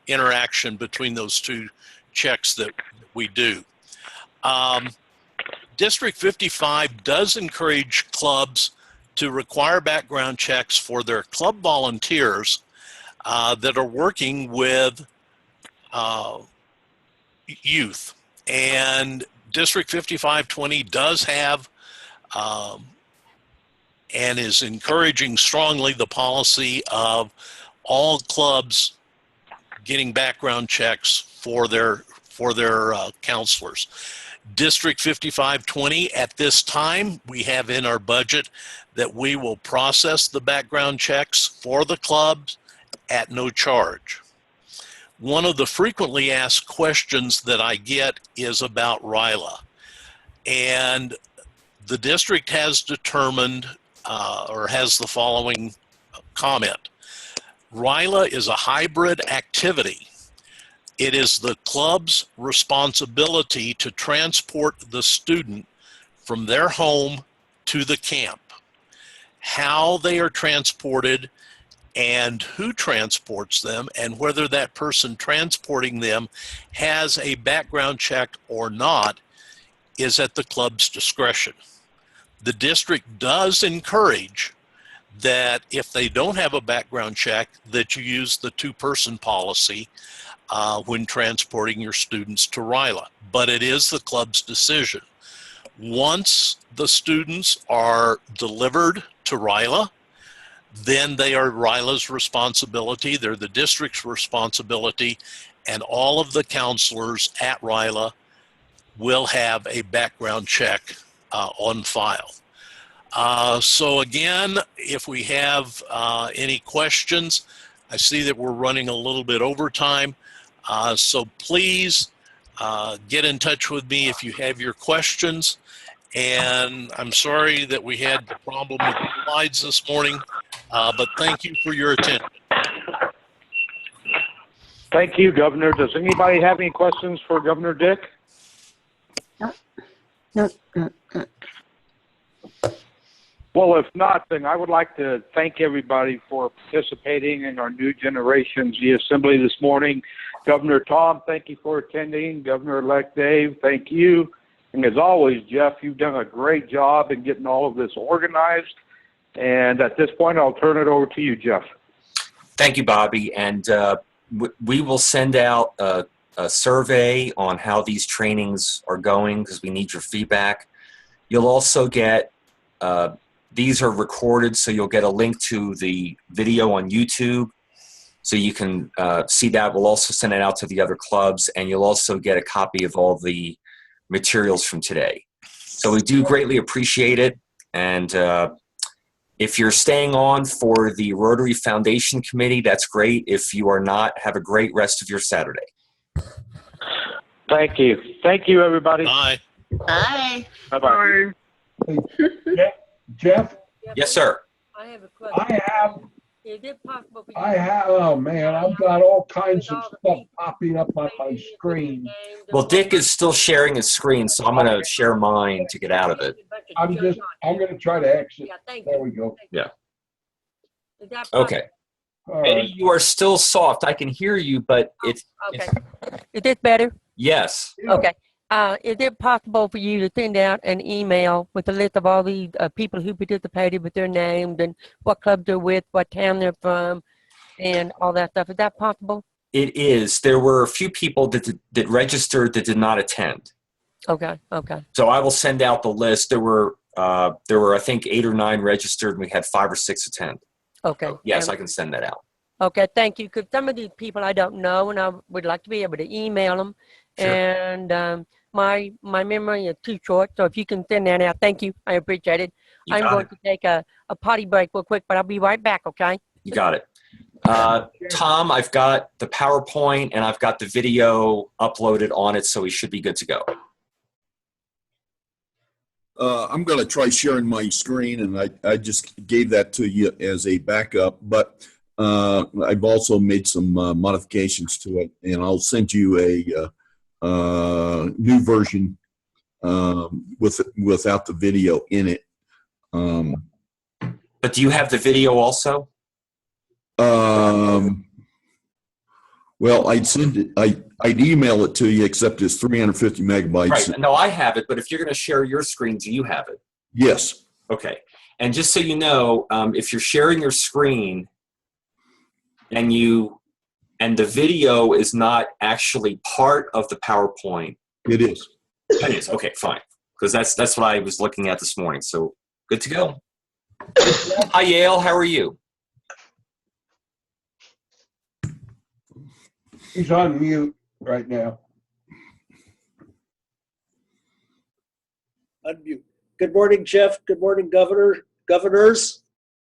interaction between those two checks that we do. District 55 does encourage clubs to require background checks for their club volunteers that are working with youth. And District 5520 does have and is encouraging strongly the policy of all clubs getting background checks for their counselors. District 5520, at this time, we have in our budget that we will process the background checks for the clubs at no charge. One of the frequently asked questions that I get is about RILA. And the district has determined, or has the following comment. RILA is a hybrid activity. It is the club's responsibility to transport the student from their home to the camp. How they are transported and who transports them, and whether that person transporting them has a background check or not, is at the club's discretion. The district does encourage that if they don't have a background check, that you use the two-person policy when transporting your students to RILA, but it is the club's decision. Once the students are delivered to RILA, then they are RILA's responsibility, they're the district's responsibility, and all of the counselors at RILA will have a background check on file. So again, if we have any questions, I see that we're running a little bit over time, so please get in touch with me if you have your questions. And I'm sorry that we had the problem with the slides this morning, but thank you for your attention. Thank you, Governor. Does anybody have any questions for Governor Dick? No. Well, if not, then I would like to thank everybody for participating in our New Generations Assembly this morning. Governor Tom, thank you for attending. Governor-elect Dave, thank you. And as always, Jeff, you've done a great job in getting all of this organized. And at this point, I'll turn it over to you, Jeff. Thank you, Bobby. And we will send out a survey on how these trainings are going, because we need your feedback. You'll also get, these are recorded, so you'll get a link to the video on YouTube, so you can see that. We'll also send it out to the other clubs, and you'll also get a copy of all the materials from today. So we do greatly appreciate it. And if you're staying on for the Rotary Foundation Committee, that's great. If you are not, have a great rest of your Saturday. Thank you. Thank you, everybody. Bye. Bye. Bye-bye. Jeff, Yes, sir. I have a question. Is it possible for you? oh man, I've got all kinds of stuff popping up on my screen. Well, Dick is still sharing his screen, so I'm going to share mine to get out of it. I'm going to try to exit. Yeah, thank There you. we go. Yeah. Is that possible? Okay. All Betty, right. you are still soft. I can hear you, but it's Okay. Is this better? yes. Okay. Is it possible for you to send out an email with a list of all the people who participated with their names and what clubs they're with, what town they're from, and all that stuff? Is that possible? It is. There were a few people that registered that did not attend. Okay. Okay. So I will send out the list. There were I think 8 or 9 registered, and we had 5 or 6 attend. Okay. So, yes, And- I can send that out. Okay, thank you. Because some of these people I don't know, and I would like to be able to email them. Sure. And my memory is too short, so if you can send that out, thank you. I appreciate it. You I'm got going it. to take a potty break real quick, but I'll be right back. Okay. You got it. Tom, I've got the PowerPoint and I've got the video uploaded on it, so we should be good to go. I'm going to try sharing my screen, and I just gave that to you as a backup, but I've also made some modifications to it, and I'll send you a new version without the video in it. But do you have the video also? Well, I'd send it. I'd email it to you, except it's 350 megabytes. Right. No, I have it, but if you're going to share your screen, do you have it? Yes. Okay. And just so you know, if you're sharing your screen and the video is not actually part of the PowerPoint. It is. It is. Okay, fine. Because that's what I was looking at this morning. So good to go. Hi, Yale. How are you? He's on mute right now. Unmute. Good morning, Jeff. Good morning, governors.